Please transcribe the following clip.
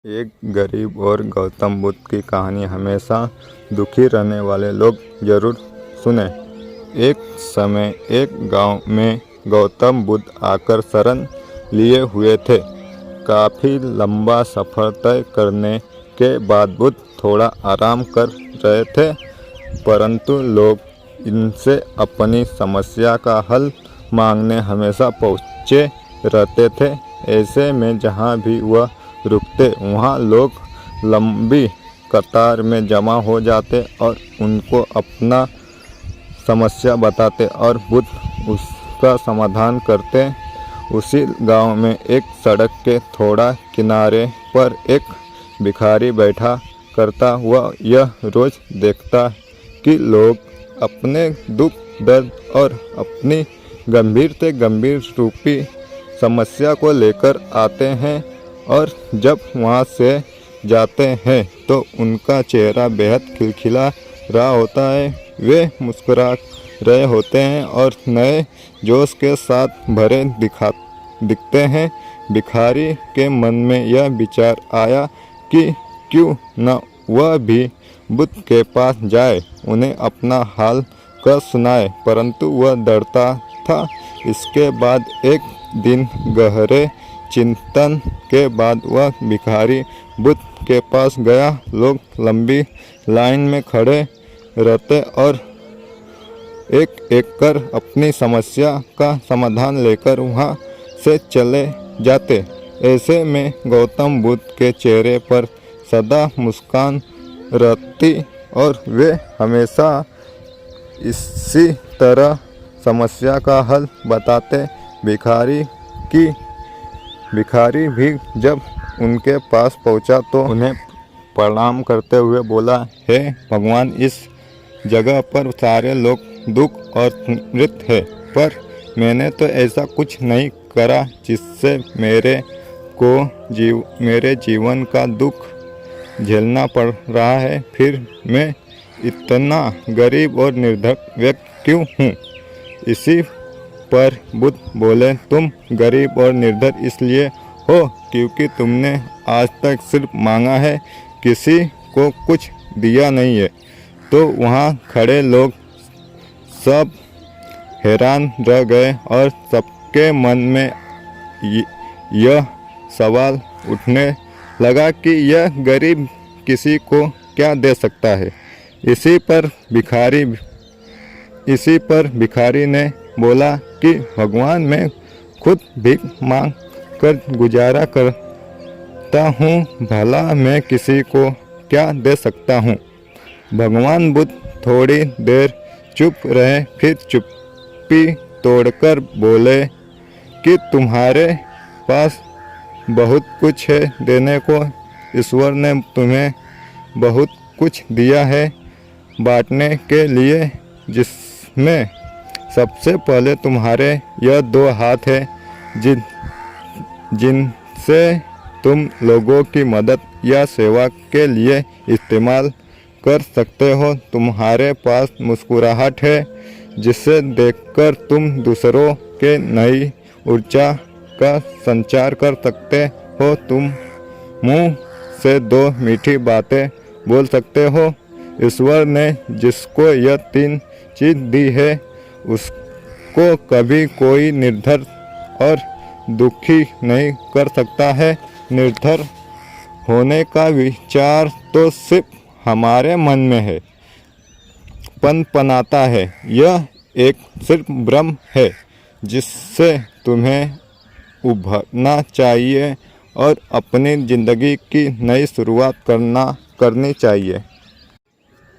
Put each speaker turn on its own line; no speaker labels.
एक गरीब और गौतम बुद्ध की कहानी हमेशा दुखी रहने वाले लोग जरूर सुने। एक समय एक गांव में गौतम बुद्ध आकर शरण लिए हुए थे। काफ़ी लंबा सफ़र तय करने के बाद बुद्ध थोड़ा आराम कर रहे थे, परंतु लोग इनसे अपनी समस्या का हल मांगने हमेशा पहुँचे रहते थे। ऐसे में जहाँ भी वह रुकते वहाँ लोग लंबी कतार में जमा हो जाते और उनको अपना समस्या बताते और बुद्ध उसका समाधान करते। उसी गांव में एक सड़क के थोड़ा किनारे पर एक भिखारी बैठा करता हुआ यह रोज़ देखता कि लोग अपने दुख दर्द और अपनी गंभीर से गंभीर रूपी समस्या को लेकर आते हैं, और जब वहाँ से जाते हैं तो उनका चेहरा बेहद खिलखिला रहा होता है। वे मुस्कुरा रहे होते हैं और नए जोश के साथ भरे दिखते हैं। भिखारी के मन में यह विचार आया कि क्यों न वह भी बुद्ध के पास जाए, उन्हें अपना हाल कह सुनाए, परंतु वह डरता था। इसके बाद एक दिन गहरे चिंतन के बाद वह भिखारी बुद्ध के पास गया। लोग लंबी लाइन में खड़े रहते और एक एक कर अपनी समस्या का समाधान लेकर वहाँ से चले जाते। ऐसे में गौतम बुद्ध के चेहरे पर सदा मुस्कान रहती और वे हमेशा इसी तरह समस्या का हल बताते। भिखारी भी जब उनके पास पहुंचा तो उन्हें प्रणाम करते हुए बोला, हे भगवान, इस जगह पर सारे लोग दुख और मृत है, पर मैंने तो ऐसा कुछ नहीं करा जिससे मेरे जीवन का दुख झेलना पड़ रहा है। फिर मैं इतना गरीब और निर्धन व्यक्ति क्यों हूँ? इसी पर बुद्ध बोले, तुम गरीब और निर्धन इसलिए हो क्योंकि तुमने आज तक सिर्फ मांगा है, किसी को कुछ दिया नहीं है। तो वहाँ खड़े लोग सब हैरान रह गए और सबके मन में यह सवाल उठने लगा कि यह गरीब किसी को क्या दे सकता है। इसी पर भिखारी ने बोला कि भगवान, मैं खुद भीख मांग कर गुजारा करता हूँ, भला मैं किसी को क्या दे सकता हूँ। भगवान बुद्ध थोड़ी देर चुप रहे, फिर चुप्पी तोड़कर बोले कि तुम्हारे पास बहुत कुछ है देने को। ईश्वर ने तुम्हें बहुत कुछ दिया है बांटने के लिए, जिसमें सबसे पहले तुम्हारे यह दो हाथ है जिनसे तुम लोगों की मदद या सेवा के लिए इस्तेमाल कर सकते हो। तुम्हारे पास मुस्कुराहट है जिसे देखकर तुम दूसरों के नई ऊर्जा का संचार कर सकते हो। तुम मुंह से दो मीठी बातें बोल सकते हो। ईश्वर ने जिसको यह तीन चीज़ दी है उसको कभी कोई निर्धन और दुखी नहीं कर सकता है। निर्धन होने का विचार तो सिर्फ हमारे मन में है, पनपनाता है। यह एक सिर्फ भ्रम है जिससे तुम्हें उभरना चाहिए और अपनी ज़िंदगी की नई शुरुआत करनी चाहिए।